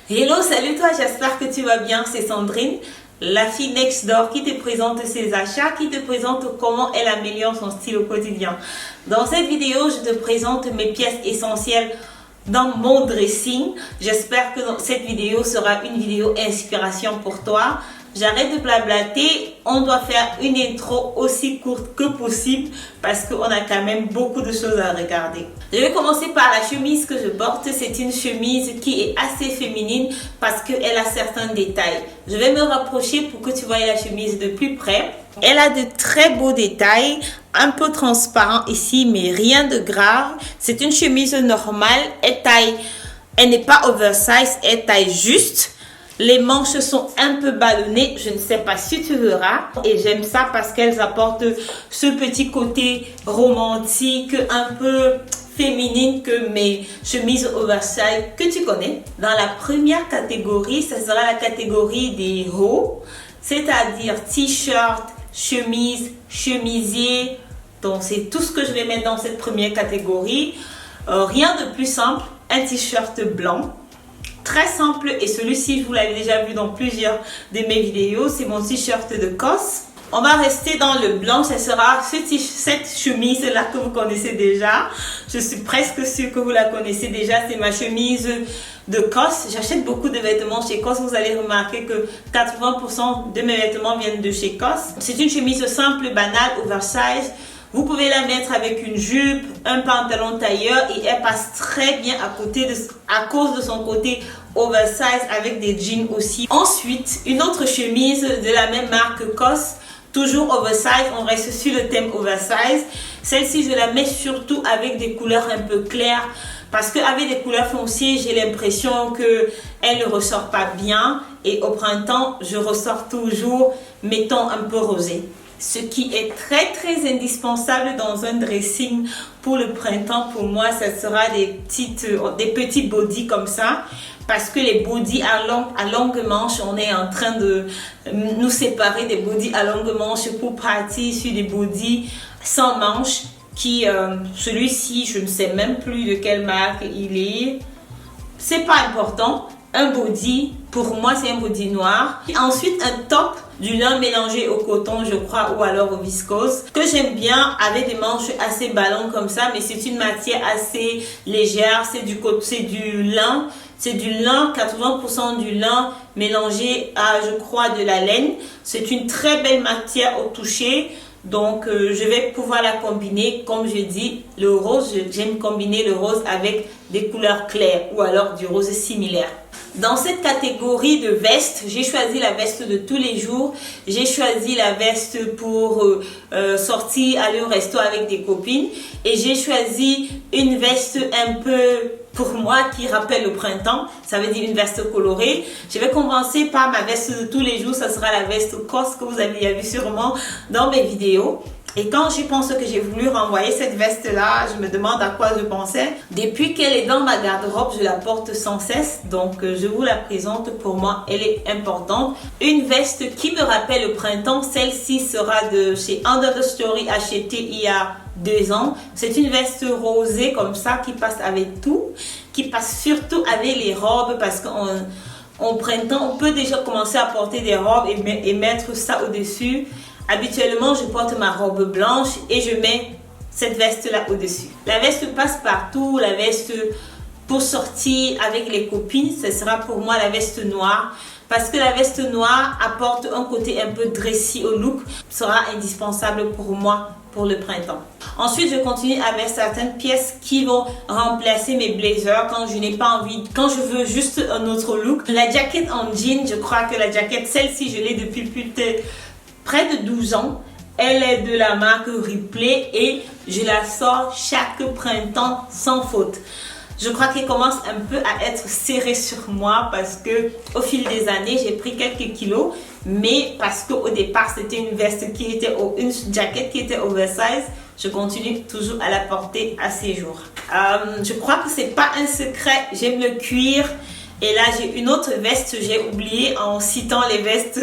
Hello, salut toi, j'espère que tu vas bien, c'est Sandrine, la fille next door qui te présente ses achats, qui te présente comment elle améliore son style au quotidien. Dans cette vidéo, je te présente mes pièces essentielles dans mon dressing. J'espère que cette vidéo sera une vidéo inspiration pour toi. J'arrête de blablater, on doit faire une intro aussi courte que possible parce qu'on a quand même beaucoup de choses à regarder. Je vais commencer par la chemise que je porte. C'est une chemise qui est assez féminine parce qu'elle a certains détails. Je vais me rapprocher pour que tu vois la chemise de plus près. Elle a de très beaux détails, un peu transparent ici, mais rien de grave. C'est une chemise normale, elle n'est pas oversize, elle taille juste. Les manches sont un peu ballonnées, je ne sais pas si tu verras. Et j'aime ça parce qu'elles apportent ce petit côté romantique, un peu féminine que mes chemises oversize que tu connais. Dans la première catégorie, ça sera la catégorie des hauts, c'est-à-dire t-shirt, chemise, chemisier. Donc c'est tout ce que je vais mettre dans cette première catégorie. Rien de plus simple, un t-shirt blanc. Très simple, et celui-ci, je vous l'avez déjà vu dans plusieurs de mes vidéos, c'est mon t-shirt de COS. On va rester dans le blanc, ce sera cette chemise-là que vous connaissez déjà. Je suis presque sûre que vous la connaissez déjà, c'est ma chemise de COS. J'achète beaucoup de vêtements chez COS, vous allez remarquer que 80% de mes vêtements viennent de chez COS. C'est une chemise simple, banale, oversize. Vous pouvez la mettre avec une jupe, un pantalon tailleur et elle passe très bien à cause de son côté oversize avec des jeans aussi. Ensuite, une autre chemise de la même marque COS, toujours oversize, on reste sur le thème oversize. Celle-ci, je la mets surtout avec des couleurs un peu claires parce qu'avec des couleurs foncées, j'ai l'impression qu'elle ne ressort pas bien et au printemps, je ressors toujours mes tons un peu rosés. Ce qui est très indispensable dans un dressing pour le printemps, pour moi, ça sera des petits bodys comme ça. Parce que les bodys à longue manche, on est en train de nous séparer des bodys à longue manche pour partir sur des bodys sans manche. Celui-ci, je ne sais même plus de quelle marque il est. C'est pas important. Un body, pour moi, c'est un body noir. Et ensuite, un top du lin mélangé au coton, je crois, ou alors au viscose, que j'aime bien avec des manches assez ballons comme ça, mais c'est une matière assez légère. C'est du lin. C'est du lin, 80% du lin mélangé à, je crois, de la laine. C'est une très belle matière au toucher. Donc, je vais pouvoir la combiner. Comme je dis, le rose, j'aime combiner le rose avec des couleurs claires ou alors du rose similaire. Dans cette catégorie de vestes, j'ai choisi la veste de tous les jours. J'ai choisi la veste pour sortir, aller au resto avec des copines. Et j'ai choisi une veste un peu, pour moi, qui rappelle le printemps. Ça veut dire une veste colorée. Je vais commencer par ma veste de tous les jours. Ça sera la veste COS que vous avez déjà vu sûrement dans mes vidéos. Et quand je pense que j'ai voulu renvoyer cette veste-là, je me demande à quoi je pensais. Depuis qu'elle est dans ma garde-robe, je la porte sans cesse. Donc, je vous la présente. Pour moi, elle est importante. Une veste qui me rappelle le printemps. Celle-ci sera de chez Under the Story, achetée il y a 2 ans. C'est une veste rosée comme ça qui passe avec tout. Qui passe surtout avec les robes parce qu'en printemps, on peut déjà commencer à porter des robes et mettre ça au-dessus. Habituellement, je porte ma robe blanche et je mets cette veste-là au-dessus. La veste passe partout. La veste pour sortir avec les copines, ce sera pour moi la veste noire. Parce que la veste noire apporte un côté un peu dressy au look. Sera indispensable pour moi pour le printemps. Ensuite, je continue avec certaines pièces qui vont remplacer mes blazers quand je n'ai pas envie, quand je veux juste un autre look. La jaquette en jean, je crois que la jaquette, celle-ci, je l'ai depuis près de 12 ans. Elle est de la marque Ripley et je la sors chaque printemps sans faute. Je crois qu'elle commence un peu à être serrée sur moi parce que au fil des années, j'ai pris quelques kilos. Mais parce qu'au départ, c'était une jaquette qui était oversize, je continue toujours à la porter à ces jours. Je crois que c'est pas un secret, j'aime le cuir. Et là, j'ai une autre veste, j'ai oublié en citant les vestes.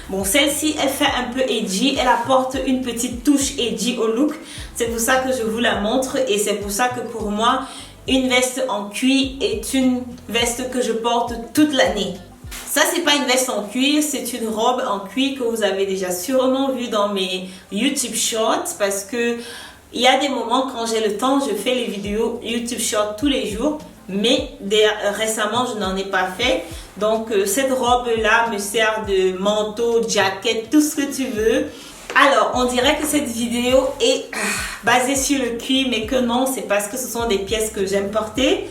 Bon, celle-ci, elle fait un peu edgy. Elle apporte une petite touche edgy au look. C'est pour ça que je vous la montre et c'est pour ça que pour moi, une veste en cuir est une veste que je porte toute l'année. Ça, c'est pas une veste en cuir, c'est une robe en cuir que vous avez déjà sûrement vu dans mes YouTube Shorts, parce que il y a des moments quand j'ai le temps, je fais les vidéos YouTube Shorts tous les jours, mais récemment, je n'en ai pas fait. Donc, cette robe-là me sert de manteau, jacket, tout ce que tu veux. Alors, on dirait que cette vidéo est basée sur le cuir, mais que non, c'est parce que ce sont des pièces que j'aime porter.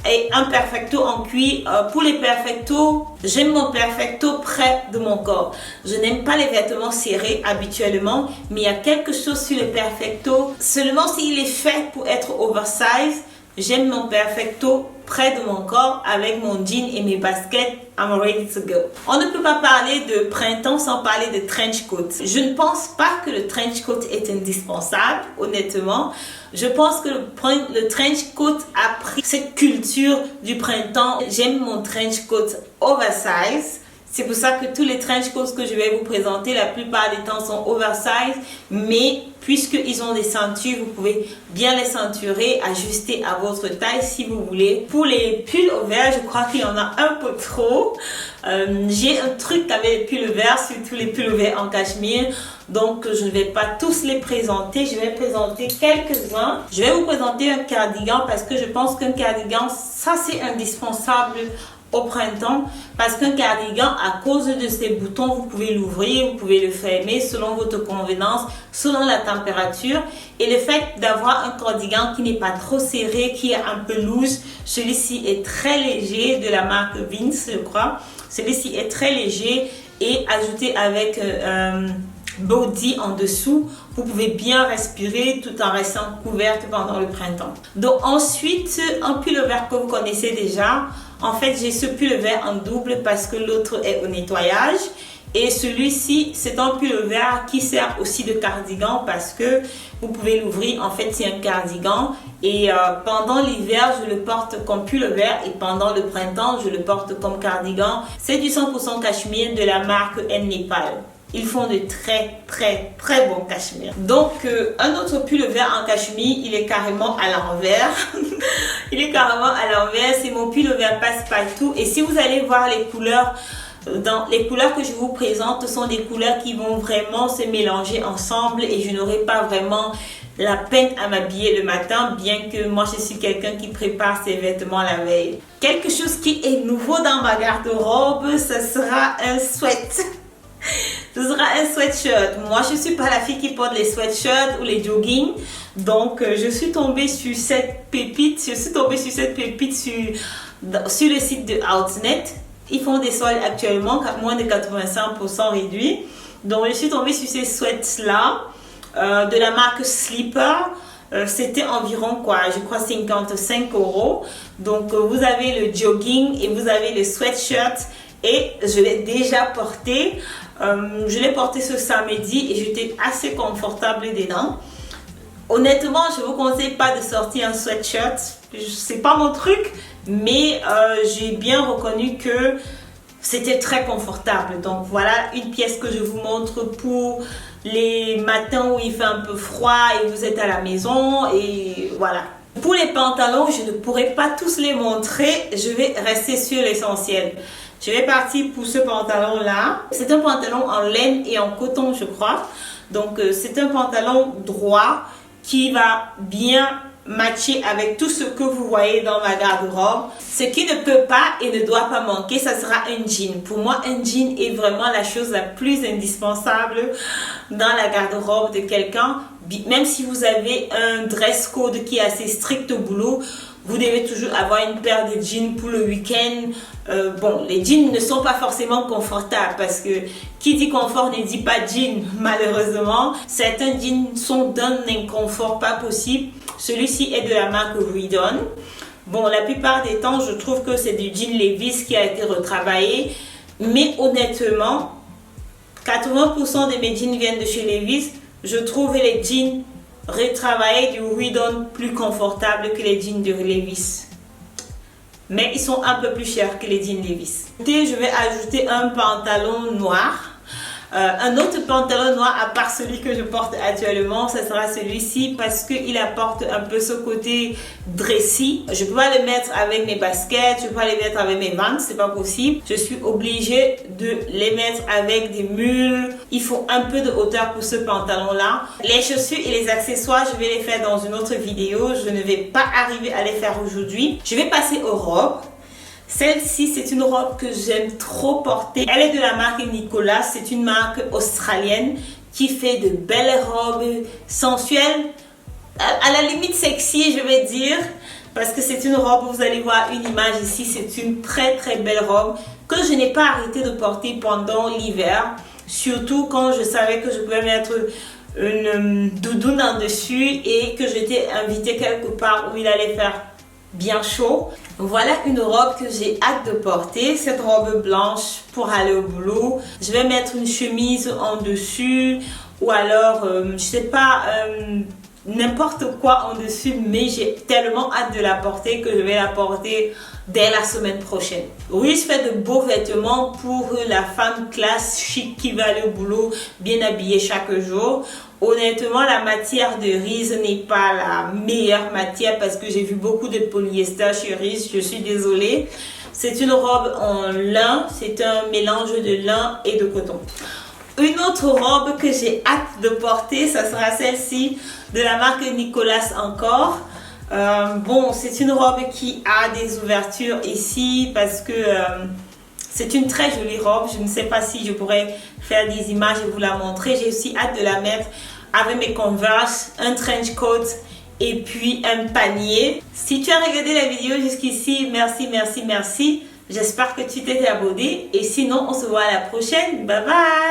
Et un perfecto en cuir. Pour les perfectos, j'aime mon perfecto près de mon corps. Je n'aime pas les vêtements serrés habituellement, mais il y a quelque chose sur le perfecto. Seulement s'il est fait pour être oversize, j'aime mon perfecto près de mon corps avec mon jean et mes baskets. I'm ready to go. On ne peut pas parler de printemps sans parler de trench coat. Je ne pense pas que le trench coat est indispensable, honnêtement. Je pense que le trench coat a pris cette culture du printemps. J'aime mon trench coat oversize. C'est pour ça que tous les trench coats que je vais vous présenter, la plupart des temps sont oversize. Mais puisqu'ils ont des ceintures, vous pouvez bien les ceinturer, ajuster à votre taille si vous voulez. Pour les pulls verts, je crois qu'il y en a un peu trop. J'ai un truc avec les pulls verts, surtout les pulls verts en cachemire. Donc, je ne vais pas tous les présenter. Je vais présenter quelques-uns. Je vais vous présenter un cardigan parce que je pense qu'un cardigan, ça c'est indispensable au printemps, parce qu'un cardigan, à cause de ses boutons, vous pouvez l'ouvrir, vous pouvez le fermer selon votre convenance, selon la température. Et le fait d'avoir un cardigan qui n'est pas trop serré, qui est un peu loose, celui-ci est très léger, de la marque Vince, je crois. Celui-ci est très léger et ajouté avec body en dessous, vous pouvez bien respirer tout en restant couverte pendant le printemps. Donc ensuite, un pull vert que vous connaissez déjà. En fait, j'ai ce pull vert en double parce que l'autre est au nettoyage. Et celui-ci, c'est un pull vert qui sert aussi de cardigan parce que vous pouvez l'ouvrir. En fait, c'est un cardigan. Et pendant l'hiver, je le porte comme pull vert. Et pendant le printemps, je le porte comme cardigan. C'est du 100% cachemire de la marque Nepal. Ils font de très bons cachemires. Donc, un autre pull vert en cachemire, il est carrément à l'envers. Il est carrément à l'envers. C'est mon pull vert passe-partout. Et si vous allez voir les couleurs, les couleurs que je vous présente, ce sont des couleurs qui vont vraiment se mélanger ensemble. Et je n'aurai pas vraiment la peine à m'habiller le matin, bien que moi je suis quelqu'un qui prépare ses vêtements la veille. Quelque chose qui est nouveau dans ma garde-robe, ce sera un sweat. Ce sera un sweatshirt. Moi, je ne suis pas la fille qui porte les sweatshirts ou les jogging. Donc, je suis tombée sur cette pépite. Je suis tombée sur cette pépite sur le site de Outnet. Ils font des soldes actuellement, moins de 85% réduits. Donc, je suis tombée sur ces sweats-là de la marque Sleeper. C'était environ quoi, je crois 55 €. Donc, vous avez le jogging et vous avez le sweatshirt. Et je l'ai déjà porté. Je l'ai porté ce samedi et j'étais assez confortable dedans. Honnêtement, je ne vous conseille pas de sortir un sweatshirt. C'est pas mon truc, mais j'ai bien reconnu que c'était très confortable. Donc voilà une pièce que je vous montre pour les matins où il fait un peu froid et vous êtes à la maison. Et voilà. Pour les pantalons, je ne pourrai pas tous les montrer. Je vais rester sur l'essentiel. Je vais partir pour ce pantalon-là. C'est un pantalon en laine et en coton, je crois. Donc, c'est un pantalon droit qui va bien matcher avec tout ce que vous voyez dans ma garde-robe. Ce qui ne peut pas et ne doit pas manquer, ça sera un jean. Pour moi, un jean est vraiment la chose la plus indispensable dans la garde-robe de quelqu'un. Même si vous avez un dress code qui est assez strict au boulot, vous devez toujours avoir une paire de jeans pour le week-end. Bon, les jeans ne sont pas forcément confortables parce que qui dit confort ne dit pas jean, malheureusement. Certains jeans sont d'un inconfort pas possible. Celui-ci est de la marque Redon. Bon, la plupart des temps, je trouve que c'est du jean Levi's qui a été retravaillé. Mais honnêtement, 80% de mes jeans viennent de chez Levi's. Je trouve les jeans retravaillés du Redon plus confortables que les jeans de Levi's. Mais ils sont un peu plus chers que les jeans Levi's. Je vais ajouter un pantalon noir un autre pantalon noir à part celui que je porte actuellement. Ce sera celui-ci parce qu'il apporte un peu ce côté dressy. Je peux pas le mettre avec mes baskets, je peux pas les mettre avec mes Vans, c'est pas possible. Je suis obligée de les mettre avec des mules. Il faut un peu de hauteur pour ce pantalon là. Les chaussures et les accessoires, je vais les faire dans une autre vidéo. Je ne vais pas arriver à les faire aujourd'hui. Je vais passer aux robes. Celle-ci, c'est une robe que j'aime trop porter. Elle est de la marque Nicolas. C'est une marque australienne qui fait de belles robes sensuelles, à la limite sexy, je vais dire. Parce que c'est une robe, vous allez voir une image ici. C'est une très très belle robe que je n'ai pas arrêté de porter pendant l'hiver. Surtout quand je savais que je pouvais mettre une doudoune en dessus et que j'étais invitée quelque part où il allait faire bien chaud. Voilà une robe que j'ai hâte de porter, cette robe blanche pour aller au boulot. Je vais mettre une chemise en dessus ou alors je sais pas, n'importe quoi en dessus, mais j'ai tellement hâte de la porter que je vais la porter dès la semaine prochaine. Oui, je fais de beaux vêtements pour la femme classe chic qui va aller au boulot bien habillée chaque jour. Honnêtement, la matière de Reiss n'est pas la meilleure matière parce que j'ai vu beaucoup de polyester chez Reiss, je suis désolée. C'est une robe en lin, c'est un mélange de lin et de coton. Une autre robe que j'ai hâte de porter, ça sera celle-ci de la marque Nicolas encore. Bon, c'est une robe qui a des ouvertures ici parce que c'est une très jolie robe. Je ne sais pas si je pourrais faire des images et vous la montrer. J'ai aussi hâte de la mettre avec mes Converse, un trench coat et puis un panier. Si tu as regardé la vidéo jusqu'ici, merci, merci, merci. J'espère que tu t'es abonné et sinon on se voit à la prochaine. Bye bye!